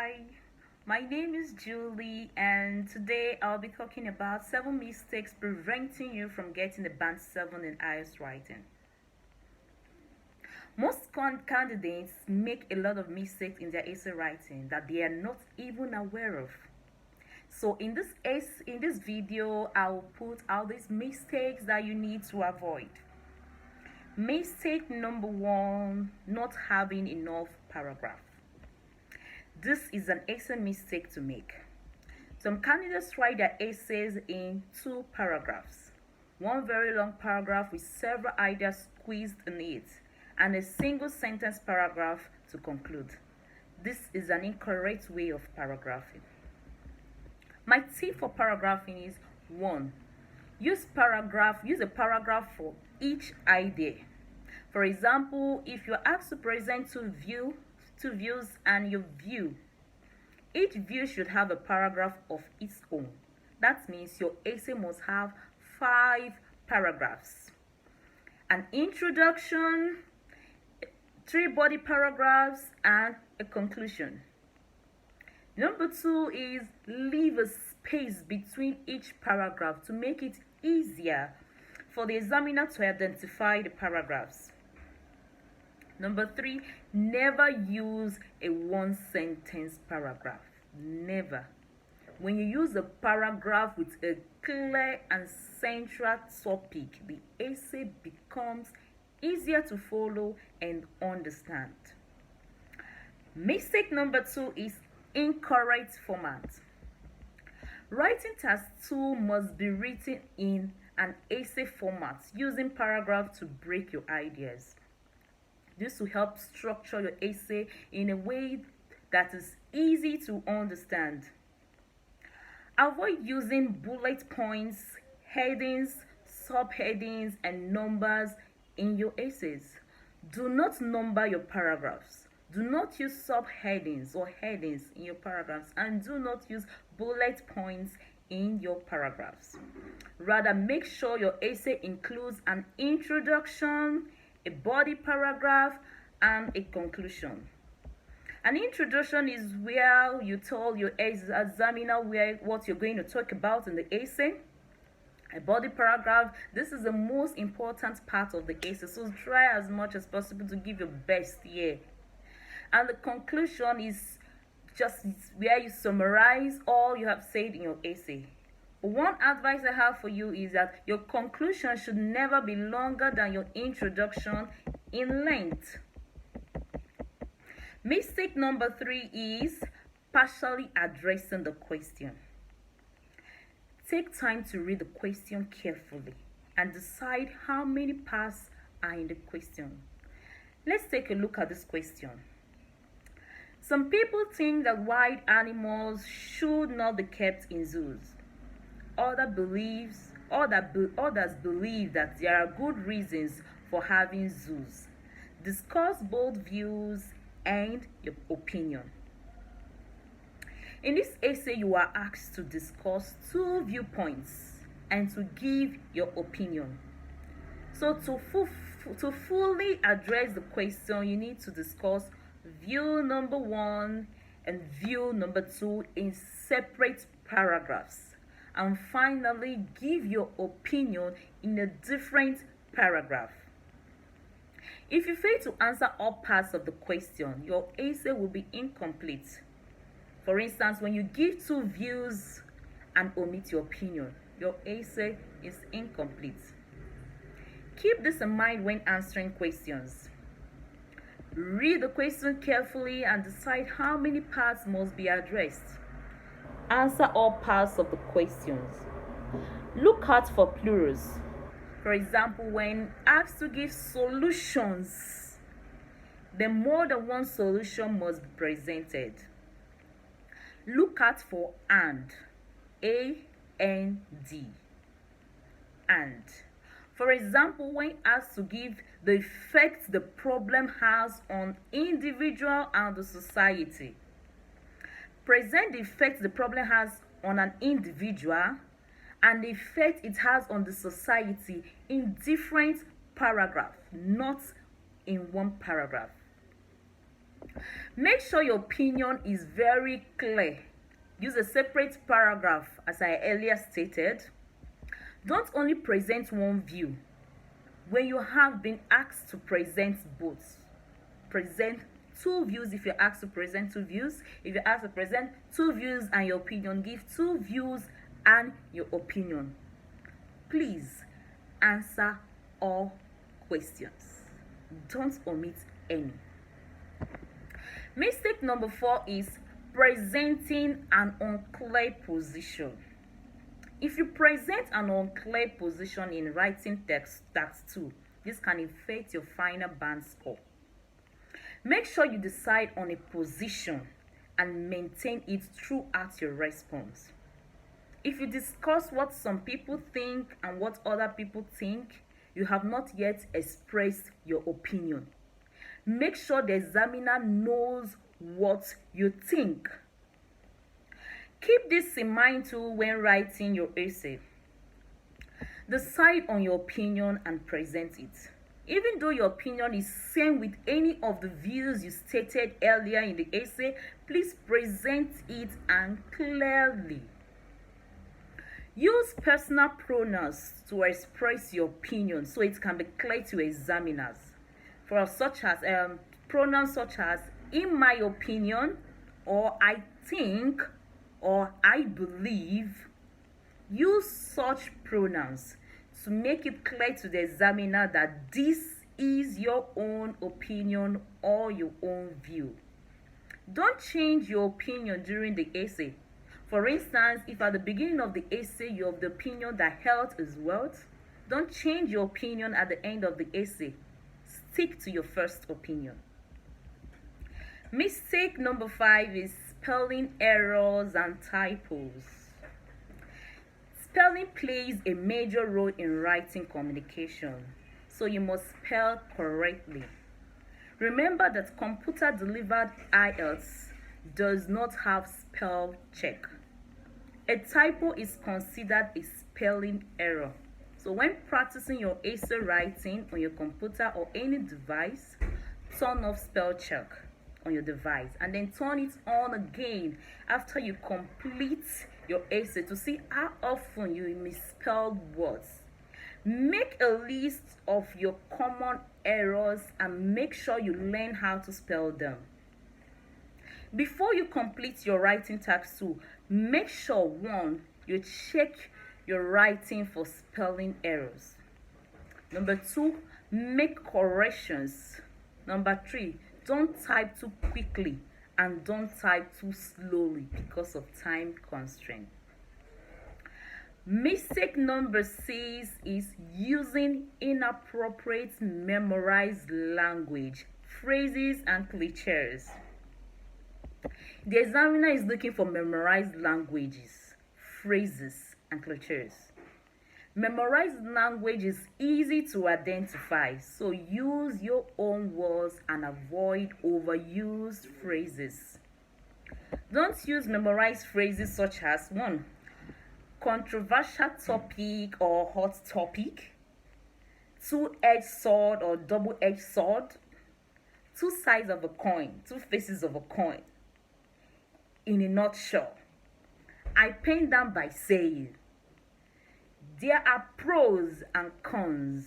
Hi, my name is Julie, and today I'll be talking about 7 mistakes preventing you from getting a band 7 in IELTS writing. Most candidates make a lot of mistakes in their essay writing that they are not even aware of. So in this video, I will put out these mistakes that you need to avoid. Mistake number 1, not having enough paragraph. This is an essay mistake to make. Some candidates write their essays in 2 paragraphs. One very long paragraph with several ideas squeezed in it, and a single sentence paragraph to conclude. This is an incorrect way of paragraphing. My tip for paragraphing is 1. Use a paragraph for each idea. For example, if you're asked to present two views and your view, each view should have a paragraph of its own. That means your essay must have 5 paragraphs. An introduction, 3 body paragraphs, and a conclusion. Number 2 is leave a space between each paragraph to make it easier for the examiner to identify the paragraphs. Number 3, never use a 1-sentence paragraph. Never. When you use a paragraph with a clear and central topic, the essay becomes easier to follow and understand. Mistake number 2 is incorrect format. Writing task 2 must be written in an essay format using paragraphs to break your ideas. This will help structure your essay in a way that is easy to understand. Avoid using bullet points, headings, subheadings, and numbers in your essays. Do not number your paragraphs. Do not use subheadings or headings in your paragraphs, and do not use bullet points in your paragraphs. Rather, make sure your essay includes an introduction, a body paragraph, and a conclusion. An introduction is where you tell your examiner what you're going to talk about in the essay. A body paragraph, this is the most important part of the essay, so try as much as possible to give your best here. And the conclusion is just where you summarize all you have said in your essay. One advice I have for you is that your conclusion should never be longer than your introduction in length. Mistake number 3 is partially addressing the question. Take time to read the question carefully and decide how many parts are in the question. Let's take a look at this question. Some people think that wild animals should not be kept in zoos. Others believe that there are good reasons for having zoos. Discuss both views and your opinion. In this essay, you are asked to discuss 2 viewpoints and to give your opinion. So to fully address the question, you need to discuss view number 1 and view number 2 in separate paragraphs. And finally, give your opinion in a different paragraph. If you fail to answer all parts of the question, your essay will be incomplete. For instance, when you give 2 views and omit your opinion, your essay is incomplete. Keep this in mind when answering questions. Read the question carefully and decide how many parts must be addressed. Answer all parts of the questions. Look out for plurals. For example, when asked to give solutions, then more than one solution must be presented. Look out for and, A-N-D, and. For example, when asked to give the effect the problem has on individual and the society, present the effect the problem has on an individual and the effect it has on the society in different paragraphs, not in one paragraph. Make sure your opinion is very clear. Use a separate paragraph, as I earlier stated. Don't only present one view. When you have been asked to present both, present two views. If you're asked to present two views, if you're asked to present two views and your opinion, give two views and your opinion. Please answer all questions. Don't omit any. Mistake number 4 is presenting an unclear position. If you present an unclear position in writing text 2, this can affect your final band score. Make sure you decide on a position and maintain it throughout your response. If you discuss what some people think and what other people think, you have not yet expressed your opinion. Make sure the examiner knows what you think. Keep this in mind too when writing your essay. Decide on your opinion and present it. Even though your opinion is same with any of the views you stated earlier in the essay, please present it and clearly. Use personal pronouns to express your opinion so it can be clear to examiners. For such as pronouns such as in my opinion, or I think, or I believe. Use such pronouns to make it clear to the examiner that this is your own opinion or your own view. Don't change your opinion during the essay. For instance, if at the beginning of the essay you have the opinion that health is wealth, don't change your opinion at the end of the essay. Stick to your first opinion. Mistake number 5 is spelling errors and typos. Spelling plays a major role in writing communication, so you must spell correctly. Remember that computer-delivered IELTS does not have spell check. A typo is considered a spelling error. So when practicing your essay writing on your computer or any device, turn off spell check on your device and then turn it on again after you complete your essay to see how often you misspell words. Make a list of your common errors and make sure you learn how to spell them. Before you complete your writing task 2, make sure 1, you check your writing for spelling errors. Number 2, make corrections. Number 3, don't type too quickly and don't type too slowly because of time constraint. Mistake number 6 is using inappropriate memorized language, phrases and cliches. The examiner is looking for memorized languages, phrases and cliches. Memorized language is easy to identify, so use your own words and avoid overused phrases. Don't use memorized phrases such as 1, controversial topic or hot topic, two-edged sword or double-edged sword, two sides of a coin, two faces of a coin. In a nutshell, I pen down by saying, there are pros and cons.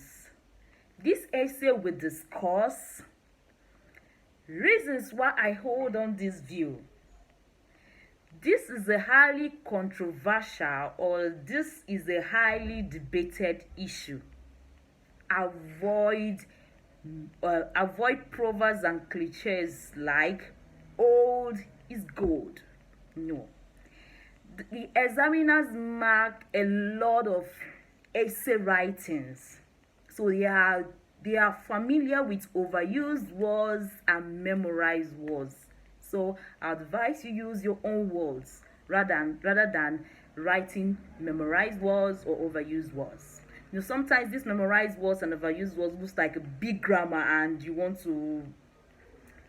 This essay will discuss reasons why I hold on this view. This is a highly controversial or this is a highly debated issue. Avoid proverbs and cliches like old is gold. No. The examiners mark a lot of essay writings, so they are familiar with overused words and memorized words. So I advise you use your own words rather than writing memorized words or overused words. You know, sometimes these memorized words and overused words looks like a big grammar and you want to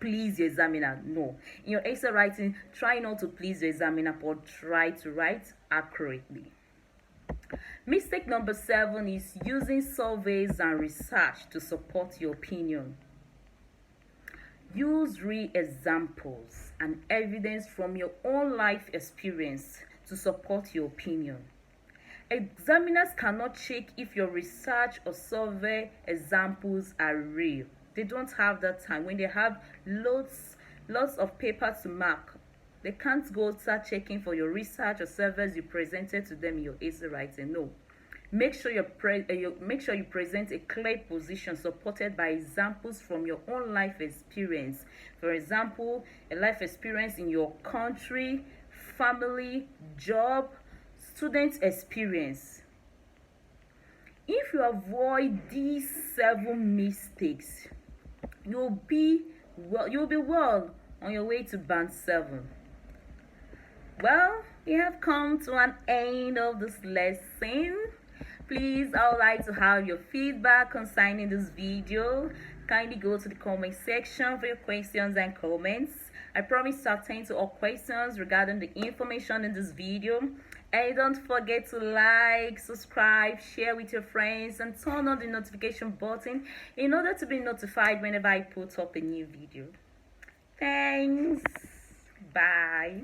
please your examiner. No. In your essay writing, try not to please your examiner, but try to write accurately. Mistake number 7 is using surveys and research to support your opinion. Use real examples and evidence from your own life experience to support your opinion. Examiners cannot check if your research or survey examples are real. They don't have that time. When they have lots of paper to mark, they can't go start checking for your research or surveys you presented to them in your essay writing. No. Make sure you present a clear position supported by examples from your own life experience. For example, a life experience in your country, family, job, student experience. If you avoid these 7 mistakes, you'll be well on your way to band 7. Well, we have come to an end of this lesson. Please, I would like to have your feedback concerning this video. Kindly go to the comment section for your questions and comments. I promise to attend to all questions regarding the information in this video. And don't forget to like, subscribe, share with your friends, and turn on the notification button in order to be notified whenever I put up a new video. Thanks. Bye.